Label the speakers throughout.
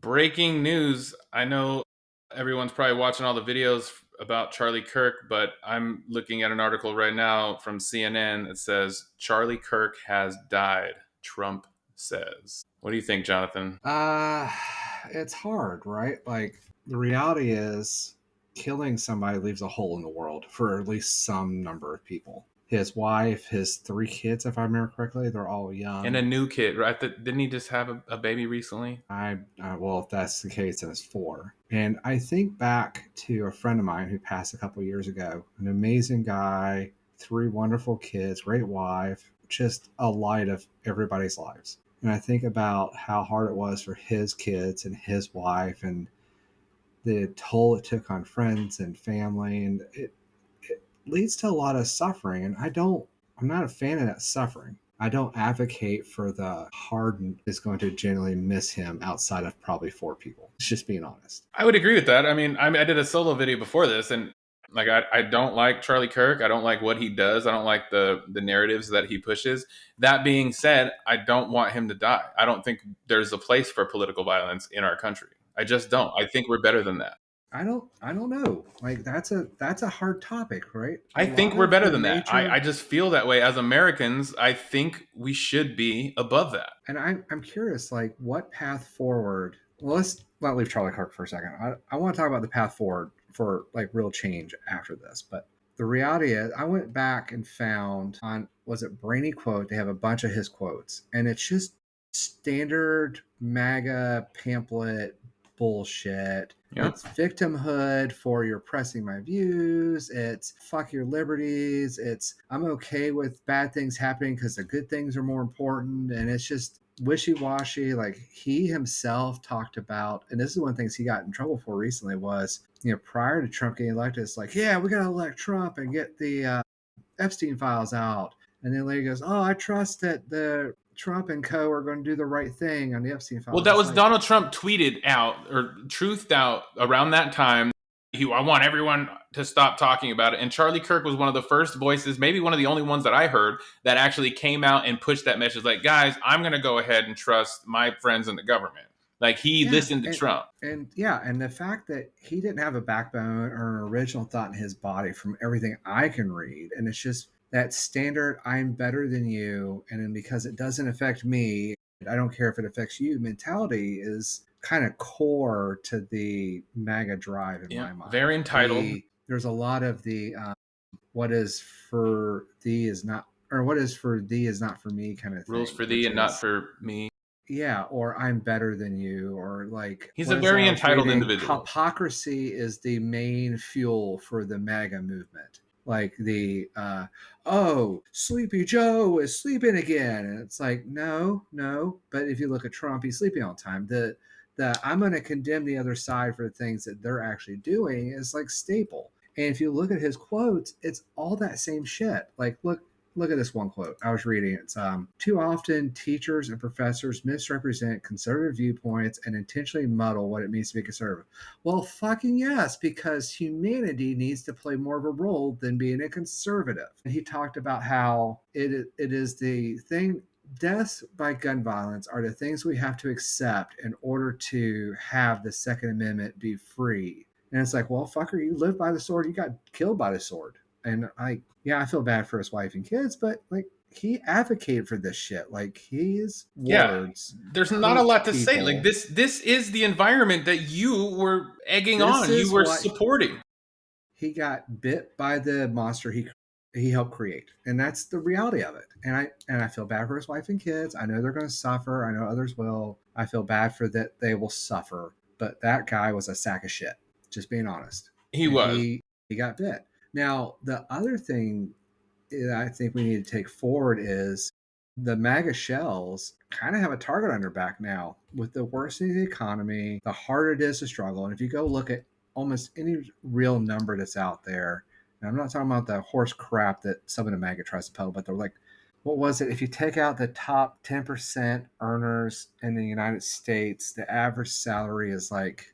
Speaker 1: Breaking news. I know everyone's probably watching all the videos about Charlie Kirk, but I'm looking at an article right now from CNN that says Charlie Kirk has died, Trump says. What do you think, Jonathan?
Speaker 2: Uh, it's hard, right? Like, the reality is, killing somebody leaves a hole in the world for at least some number of people. His wife, his three kids, if I remember correctly, they're all
Speaker 1: And a
Speaker 2: young.
Speaker 1: new kid, right? Didn't he just have a baby recently?
Speaker 2: Well, if that's the case, then it's four. And I think back to a friend of mine who passed a couple years ago. An amazing guy, three wonderful kids, great wife, just a light of everybody's lives. And I think about how hard it was for his kids and his wife, and the toll it took on friends and family, and it leads to a lot of suffering. And I'm not a fan of that suffering. I don't advocate for the hardened is going to generally miss him outside of probably four people. It's just being honest.
Speaker 1: I would agree with that. I did a solo video before this, and I don't like Charlie Kirk. I don't like what he does. I don't like the narratives that he pushes. That being said, I don't want him to die. I don't think there's a place for political violence in our country. I just don't. I think we're better than that.
Speaker 2: I don't know. Like, that's a hard topic, right? A
Speaker 1: I think
Speaker 2: lot
Speaker 1: we're
Speaker 2: of
Speaker 1: better
Speaker 2: the
Speaker 1: than that. I
Speaker 2: major
Speaker 1: just feel that way as Americans. I think we should be above that.
Speaker 2: and I'm curious, like, what path forward. Well, let's not leave Charlie Kirk for a second. I want to talk about the path forward for like real change after this. But the reality is, I went back and found on, was it Brainy Quote? They have a bunch of his quotes, and it's just standard MAGA pamphlet bullshit.
Speaker 1: Yeah.
Speaker 2: It's victimhood for you're pressing my views. It's fuck your liberties. It's I'm okay with bad things happening because the good things are more important. And it's just wishy-washy. Like, he himself talked about, and this is one of the things he got in trouble for recently was, prior to Trump getting elected, it's like, yeah, we got to elect Trump and get the Epstein files out. And then later he goes, oh, I trust that the Trump and co are going to do the right thing on the Epstein
Speaker 1: Well,
Speaker 2: files.
Speaker 1: that
Speaker 2: It's
Speaker 1: was
Speaker 2: like,
Speaker 1: Donald Trump tweeted out or truthed out around that time. I want everyone to stop talking about it. And Charlie Kirk was one of the first voices, maybe one of the only ones that I heard that actually came out and pushed that message. Like, guys, I'm going to go ahead and trust my friends in the government. Like, he
Speaker 2: yeah,
Speaker 1: listened to Trump.
Speaker 2: and yeah, and the fact that he didn't have a backbone or an original thought in his body from everything I can read, and it's just that standard I'm better than you, and then because it doesn't affect me, I don't care if it affects you mentality is kind of core to the MAGA drive in
Speaker 1: Yeah,
Speaker 2: my mind.
Speaker 1: very entitled.
Speaker 2: There's a lot of the what is for thee is not, or what is for thee is not for me kind of
Speaker 1: Rules
Speaker 2: thing,
Speaker 1: for thee
Speaker 2: which
Speaker 1: and not
Speaker 2: is,
Speaker 1: for me.
Speaker 2: yeah, or I'm better than you, or like,
Speaker 1: He's a
Speaker 2: what is that
Speaker 1: very
Speaker 2: I was
Speaker 1: entitled
Speaker 2: reading?
Speaker 1: individual.
Speaker 2: Hypocrisy is the main fuel for the MAGA movement. Like the oh, Sleepy Joe is sleeping again, and it's like, no, no. But if you look at Trump, he's sleeping all the time. The I'm going to condemn the other side for the things that they're actually doing is like staple. And if you look at his quotes, it's all that same shit. Like, look at this one quote. I was reading. It's too often teachers and professors misrepresent conservative viewpoints and intentionally muddle what it means to be conservative. Well, fucking yes, because humanity needs to play more of a role than being a conservative. And he talked about how it is the thing. Deaths by gun violence are the things we have to accept in order to have the Second Amendment be free. And it's like, well, fucker, you live by the sword, you got killed by the sword. And I feel bad for his wife and kids, but like, he advocated for this shit. Like, his
Speaker 1: Yeah,
Speaker 2: words
Speaker 1: there's not a
Speaker 2: hurt
Speaker 1: lot to say. Like,
Speaker 2: people.
Speaker 1: this is the environment that you were egging
Speaker 2: This
Speaker 1: on. You
Speaker 2: is
Speaker 1: were
Speaker 2: what
Speaker 1: supporting.
Speaker 2: he got bit by the monster he helped create, and that's the reality of it. And I feel bad for his wife and kids. I know they're going to suffer. I know others will. I feel bad for that they will suffer. But that guy was a sack of shit. Just being honest.
Speaker 1: He
Speaker 2: And
Speaker 1: was.
Speaker 2: he got bit. Now the other thing that I think we need to take forward is the MAGA shells kind of have a target on their back now with the worsening of the economy, the harder it is to struggle. And if you go look at almost any real number that's out there, and I'm not talking about the horse crap that some of the MAGA tries to peddle, but they're like, what was it? If you take out the top 10% earners in the United States, the average salary is like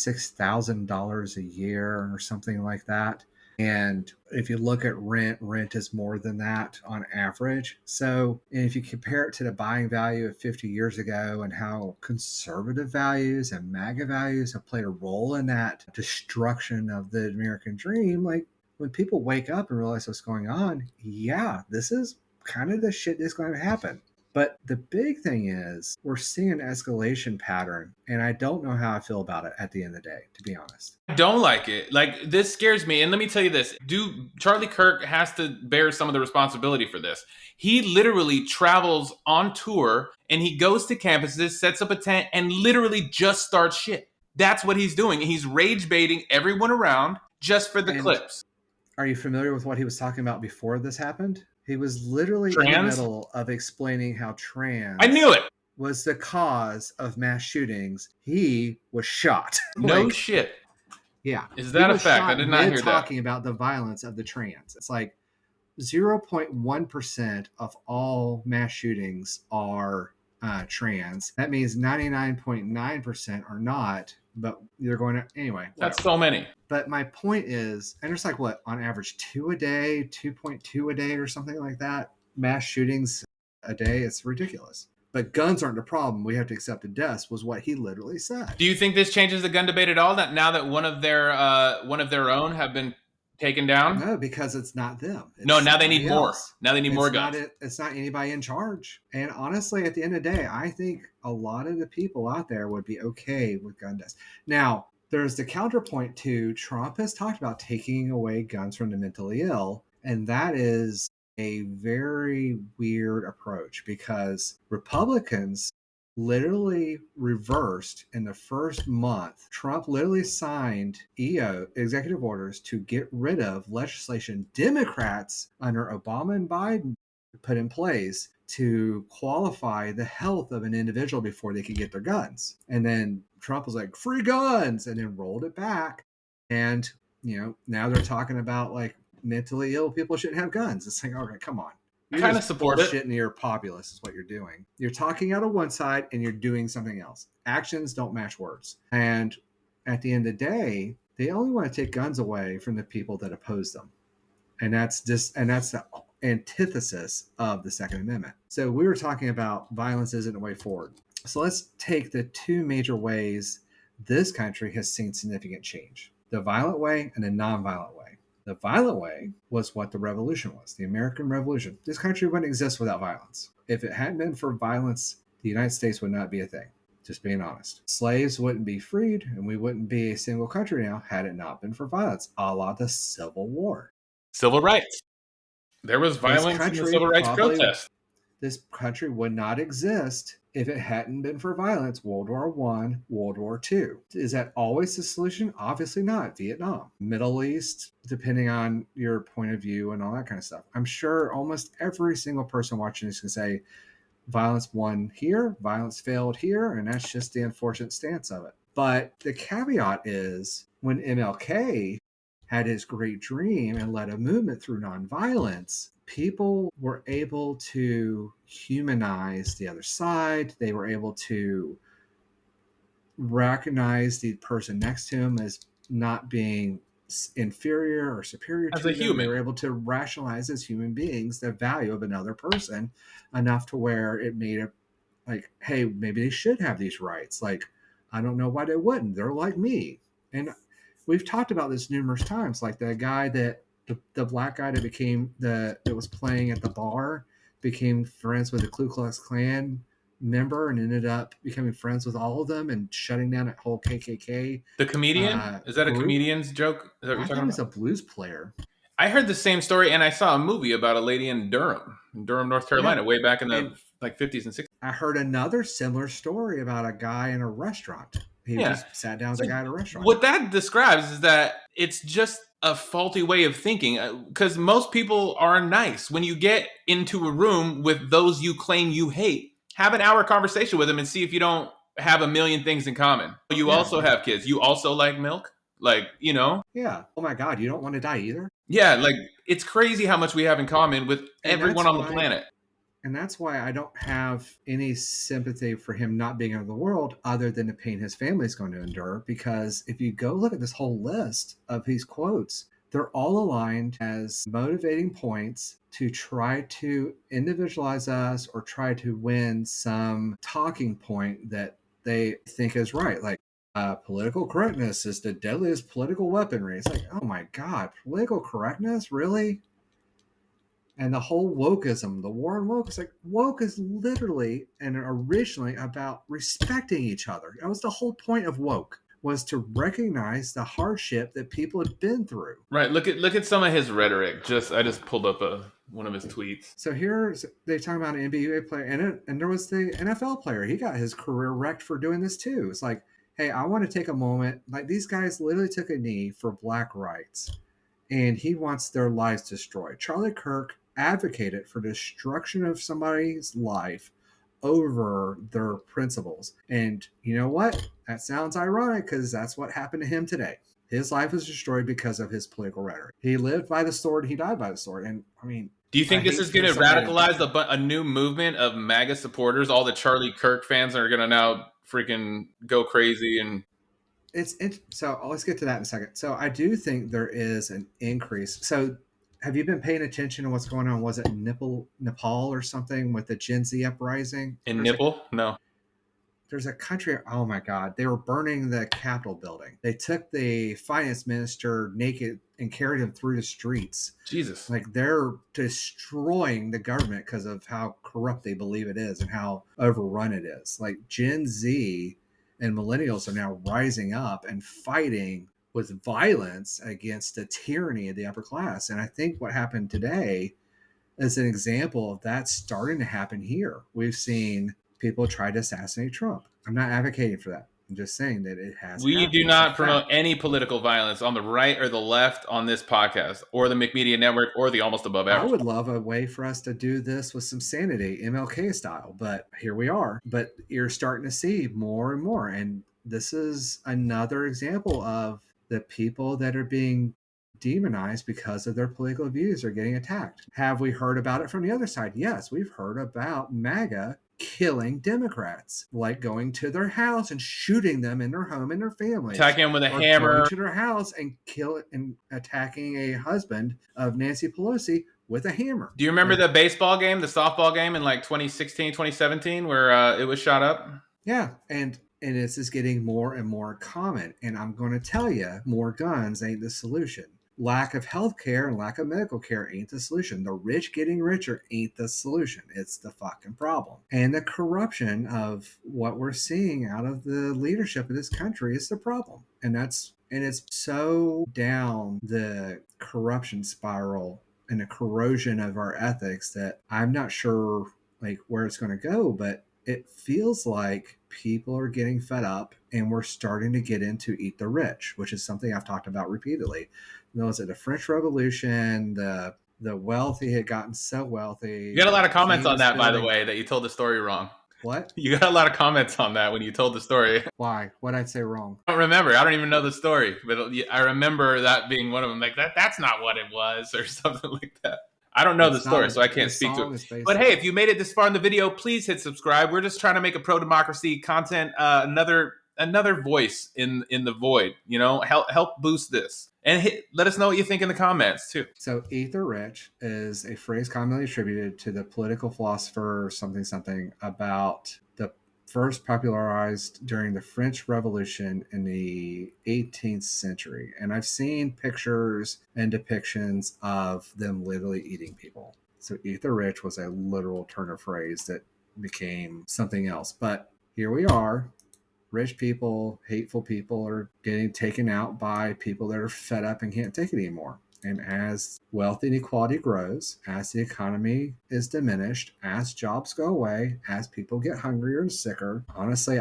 Speaker 2: $36,000 a year or something like that. And if you look at rent is more than that on average. So, and if you compare it to the buying value of 50 years ago and how conservative values and MAGA values have played a role in that destruction of the American dream, like when people wake up and realize what's going on, yeah, this is kind of the shit that's going to happen. But the big thing is we're seeing an escalation pattern, and I don't know how I feel about it at the end of the day, to be honest.
Speaker 1: I don't like it. Like, this scares me. And let me tell you this: Charlie Kirk has to bear some of the responsibility for this. He literally travels on tour and he goes to campuses, sets up a tent, and literally just starts shit. That's what he's doing. He's rage baiting everyone around just for the
Speaker 2: And
Speaker 1: clips.
Speaker 2: are you familiar with what he was talking about before this happened? He was literally in the
Speaker 1: Trans?
Speaker 2: middle of explaining how
Speaker 1: I
Speaker 2: trans
Speaker 1: knew it.
Speaker 2: was the cause of mass shootings. He was shot.
Speaker 1: No
Speaker 2: Like,
Speaker 1: shit.
Speaker 2: yeah,
Speaker 1: Is
Speaker 2: he
Speaker 1: that a
Speaker 2: was
Speaker 1: fact? I
Speaker 2: shot
Speaker 1: did not
Speaker 2: mid
Speaker 1: hear that.
Speaker 2: talking about the violence of the trans. It's like 0.1% of all mass shootings are trans. That means 99.9% are not, but they're going to, anyway.
Speaker 1: That's
Speaker 2: Whatever.
Speaker 1: so many.
Speaker 2: But my point is, and there's like what, on average, 2 a day, 2.2 a day, or something like that, mass shootings a day. It's ridiculous. But guns aren't the problem. We have to accept the deaths, was what he literally said.
Speaker 1: Do you think this changes the gun debate at all? That now that one of their own have been taken down?
Speaker 2: No, because it's not them.
Speaker 1: No,
Speaker 2: It's
Speaker 1: now they
Speaker 2: somebody
Speaker 1: need more.
Speaker 2: else.
Speaker 1: Now they need more
Speaker 2: It's not
Speaker 1: guns.
Speaker 2: it. It's not anybody in charge. And honestly, at the end of the day, I think a lot of the people out there would be okay with gun deaths. Now, there's the counterpoint to Trump has talked about taking away guns from the mentally ill, and that is a very weird approach because Republicans literally reversed in the first month. Trump literally signed executive orders to get rid of legislation Democrats under Obama and Biden put in place to qualify the health of an individual before they could get their guns. And then Trump was like, free guns, and then rolled it back. And, now they're talking about like mentally ill people shouldn't have guns. It's like, okay, come on.
Speaker 1: I
Speaker 2: You're
Speaker 1: kind of
Speaker 2: just
Speaker 1: support it.
Speaker 2: bullshitting your populace is what you're doing. You're talking out of one side and you're doing something else. Actions don't match words. And at the end of the day, they only want to take guns away from the people that oppose them. And that's the antithesis of the Second Amendment. So we were talking about violence isn't a way forward. So let's take the two major ways this country has seen significant change: the violent way and the nonviolent way. The violent way was what the revolution was, the American Revolution. This country wouldn't exist without violence. If it hadn't been for violence, the United States would not be a thing. Just being honest. Slaves wouldn't be freed, and we wouldn't be a single country now had it not been for violence, a la the Civil War.
Speaker 1: Civil rights. There was violence in the civil rights protest.
Speaker 2: This country would not exist if it hadn't been for violence. World War I, World War II. Is that always the solution? Obviously not. Vietnam, Middle East, depending on your point of view and all that kind of stuff. I'm sure almost every single person watching this can say violence won here, violence failed here, and that's just the unfortunate stance of it. But the caveat is when MLK had his great dream and led a movement through nonviolence, people were able to humanize the other side. They were able to recognize the person next to him as not being inferior or superior
Speaker 1: As
Speaker 2: to
Speaker 1: a
Speaker 2: them.
Speaker 1: human.
Speaker 2: They were able to rationalize as human beings the value of another person enough to where it made it like, hey, maybe they should have these rights. Like, I don't know why they wouldn't. They're like me. And we've talked about this numerous times. Like the guy that the black guy that was playing at the bar became friends with the Ku Klux Klan member and ended up becoming friends with all of them and shutting down that whole KKK
Speaker 1: The comedian? Is that a
Speaker 2: group.
Speaker 1: comedian's joke? Is that what
Speaker 2: I
Speaker 1: you're
Speaker 2: thought
Speaker 1: talking
Speaker 2: he was
Speaker 1: about?
Speaker 2: a blues player.
Speaker 1: I heard the same story, and I saw a movie about a lady in Durham, North Carolina,
Speaker 2: Yeah.
Speaker 1: way back in the
Speaker 2: And
Speaker 1: like 50s and 60s.
Speaker 2: I heard another similar story about a guy in a restaurant. He
Speaker 1: Yeah.
Speaker 2: just sat down with
Speaker 1: So
Speaker 2: a guy at a restaurant.
Speaker 1: what that describes is that it's just a faulty way of thinking, because most people are nice. When you get into a room with those you claim you hate, have an hour conversation with them and see if you don't have a million things in common. You
Speaker 2: Yeah.
Speaker 1: also have kids. You also like milk. Like,
Speaker 2: Yeah. Oh my God, you don't want to die either?
Speaker 1: yeah, like it's crazy how much we have in common with
Speaker 2: And
Speaker 1: everyone
Speaker 2: that's
Speaker 1: on the
Speaker 2: why
Speaker 1: planet.
Speaker 2: and that's why I don't have any sympathy for him not being out of the world other than the pain his family is going to endure. Because if you go look at this whole list of his quotes, they're all aligned as motivating points to try to individualize us or try to win some talking point that they think is right. Like, political correctness is the deadliest political weaponry. It's like, oh my God, political correctness? Really? And the whole wokeism, the war on woke, it's like woke is literally and originally about respecting each other. That was the whole point of woke, was to recognize the hardship that people had been through.
Speaker 1: Right. Look at some of his rhetoric. I just pulled up one of his tweets.
Speaker 2: So here's they talking about an NBA player, and there was the NFL player. He got his career wrecked for doing this too. It's like, hey, I want to take a moment. Like, these guys literally took a knee for black rights, and he wants their lives destroyed. Charlie Kirk advocated for destruction of somebody's life over their principles. And you know what? That sounds ironic because that's what happened to him today. His life was destroyed because of his political rhetoric. He lived by the sword, he died by the sword. And I mean,
Speaker 1: Do you
Speaker 2: I
Speaker 1: think this
Speaker 2: hate
Speaker 1: is going
Speaker 2: for
Speaker 1: to
Speaker 2: somebody
Speaker 1: radicalize a new movement of MAGA supporters? All the Charlie Kirk fans are going to now freaking go crazy and
Speaker 2: so let's get to that in a second. So I do think there is an increase. So have you been paying attention to what's going on? Was it Nepal or something with the Gen Z uprising?
Speaker 1: in nipple? No.
Speaker 2: There's a country, oh my God, they were burning the Capitol building. They took the finance minister naked and carried him through the streets.
Speaker 1: Jesus.
Speaker 2: Like, they're destroying the government because of how corrupt they believe it is and how overrun it is. Like, Gen Z and millennials are now rising up and fighting with violence against the tyranny of the upper class. And I think what happened today is an example of that starting to happen here. We've seen people try to assassinate Trump. I'm not advocating for that. I'm just saying that it has
Speaker 1: We
Speaker 2: happened.
Speaker 1: do
Speaker 2: It's a
Speaker 1: not promote
Speaker 2: fact.
Speaker 1: any political violence on the right or the left on this podcast or the MCMEDIA network or the Almost Above
Speaker 2: I
Speaker 1: Average.
Speaker 2: would love a way for us to do this with some sanity, MLK style, but here we are. But you're starting to see more and more. And this is another example of the people that are being demonized because of their political views are getting attacked. Have we heard about it from the other side? Yes, we've heard about MAGA killing Democrats, like going to their house and shooting them in their home and their families,
Speaker 1: Attacking him with a
Speaker 2: or
Speaker 1: hammer.
Speaker 2: going to their house and attacking a husband of Nancy Pelosi with a hammer.
Speaker 1: Do you remember the baseball game, the softball game in like 2016, 2017 where it was shot up?
Speaker 2: Yeah, and this is getting more and more common. And I'm going to tell you, more guns ain't the solution. Lack of health care and lack of medical care ain't the solution. The rich getting richer ain't the solution. It's the fucking problem. And the corruption of what we're seeing out of the leadership of this country is the problem. And it's so down the corruption spiral and the corrosion of our ethics that I'm not sure like where it's going to go, but it feels like people are getting fed up and we're starting to get into eat the rich, which is something I've talked about repeatedly. Was it the French Revolution? The wealthy had gotten so wealthy.
Speaker 1: You got a lot of comments on that, by the way, that you told the story wrong.
Speaker 2: What?
Speaker 1: You got a lot of comments on that when you told the story.
Speaker 2: Why? What'd I say wrong?
Speaker 1: I don't remember. I don't even know the story, but I remember that being one of them. Like that's not what it was, or something like that. I don't know the story, so I can't speak to it. But hey, if you made it this far in the video, please hit subscribe. We're just trying to make a pro-democracy content, another voice in the void. You know, help boost this, and let us know what you think in the comments too.
Speaker 2: So, "eat the rich" is a phrase commonly attributed to the political philosopher something about the first popularized during the French Revolution in the 18th century. And I've seen pictures and depictions of them literally eating people. So "eat the rich" was a literal turn of phrase that became something else. But here we are. Rich people, hateful people are getting taken out by people that are fed up and can't take it anymore. And as wealth inequality grows, as the economy is diminished, as jobs go away, as people get hungrier and sicker, honestly,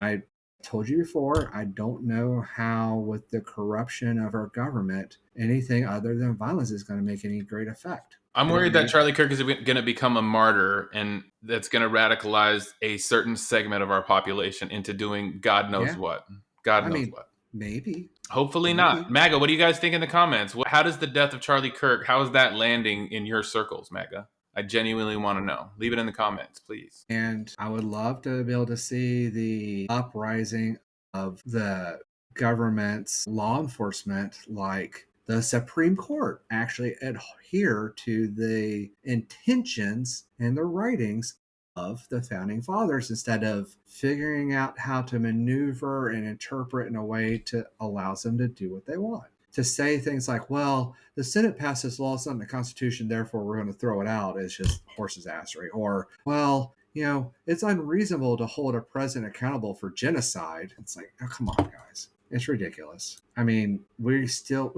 Speaker 2: I told you before, I don't know how, with the corruption of our government, anything other than violence is going to make any great effect.
Speaker 1: I'm worried that Charlie Kirk is going to become a martyr, and that's going to radicalize a certain segment of our population into doing God knows what. God knows what.
Speaker 2: Maybe.
Speaker 1: Hopefully not. MAGA, what do you guys think in the comments? How does the death of Charlie Kirk, how is that landing in your circles, MAGA? I genuinely want to know. Leave it in the comments, please.
Speaker 2: And I would love to be able to see the uprising of the government's law enforcement, like The Supreme Court actually adhere to the intentions and the writings of the founding fathers instead of figuring out how to maneuver and interpret in a way to allows them to do what they want. To say things like, well, the Senate passed this law, it's not in the Constitution, therefore we're going to throw it out, is just horse's assery. Or, well, it's unreasonable to hold a president accountable for genocide. It's like, oh, come on, guys. It's ridiculous. I mean, we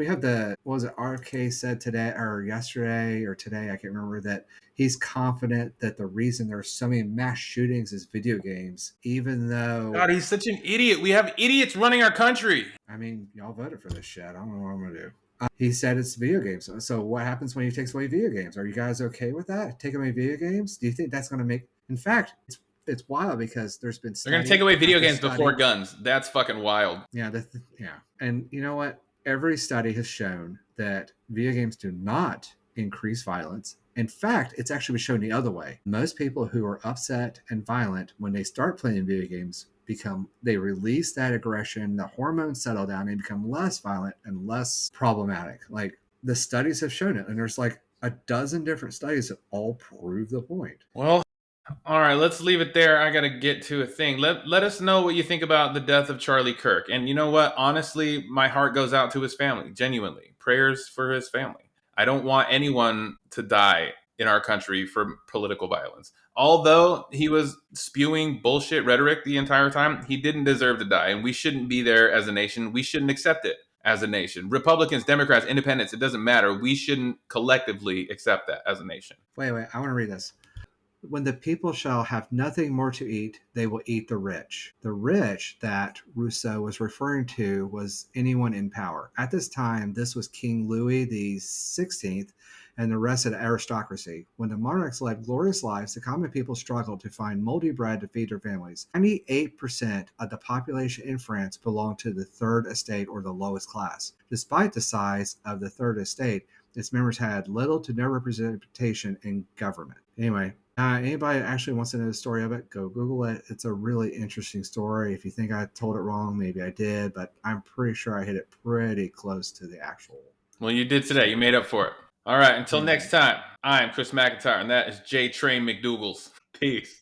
Speaker 2: have what was it, RK said today or yesterday or today, I can't remember, that he's confident that the reason there's so many mass shootings is video games, even though,
Speaker 1: God, he's such an idiot. We have idiots running our country.
Speaker 2: I mean, y'all voted for this shit. I don't know what I'm going to do. He said it's video games. So what happens when he takes away video games? Are you guys okay with that? Take away video games? Do you think that's going to make? In fact, it's wild because there's been
Speaker 1: They're going to
Speaker 2: study
Speaker 1: take away video
Speaker 2: after
Speaker 1: games before
Speaker 2: study.
Speaker 1: guns. That's fucking wild.
Speaker 2: Yeah, yeah. And you know what? Every study has shown that video games do not increase violence. In fact, it's actually been shown the other way. Most people who are upset and violent when they start playing video games they release that aggression, the hormones settle down, and become less violent and less problematic. Like the studies have shown it, and there's like a dozen different studies that all prove the point.
Speaker 1: Well, all right, let's leave it there. I got to get to a thing. Let us know what you think about the death of Charlie Kirk. And you know what? Honestly, my heart goes out to his family, genuinely. Prayers for his family. I don't want anyone to die in our country for political violence. Although he was spewing bullshit rhetoric the entire time, he didn't deserve to die. And we shouldn't be there as a nation. We shouldn't accept it as a nation. Republicans, Democrats, independents, it doesn't matter. We shouldn't collectively accept that as a nation.
Speaker 2: Wait, I want to read this. When the people shall have nothing more to eat, they will eat the rich. The rich that Rousseau was referring to was anyone in power. At this time, this was King Louis the 16th and the rest of the aristocracy. When the monarchs led glorious lives, the common people struggled to find moldy bread to feed their families. 98% of the population in France belonged to the third estate or the lowest class. Despite the size of the third estate, its members had little to no representation in government. Anyway, anybody actually wants to know the story of it, go Google it. It's a really interesting story. If you think I told it wrong, maybe I did, but I'm pretty sure I hit it pretty close to the actual.
Speaker 1: Well, you did today. You made up for it. All right. Until
Speaker 2: Anyway.
Speaker 1: next time, I'm Chris McIntyre, and that is J Train McDougal's. Peace.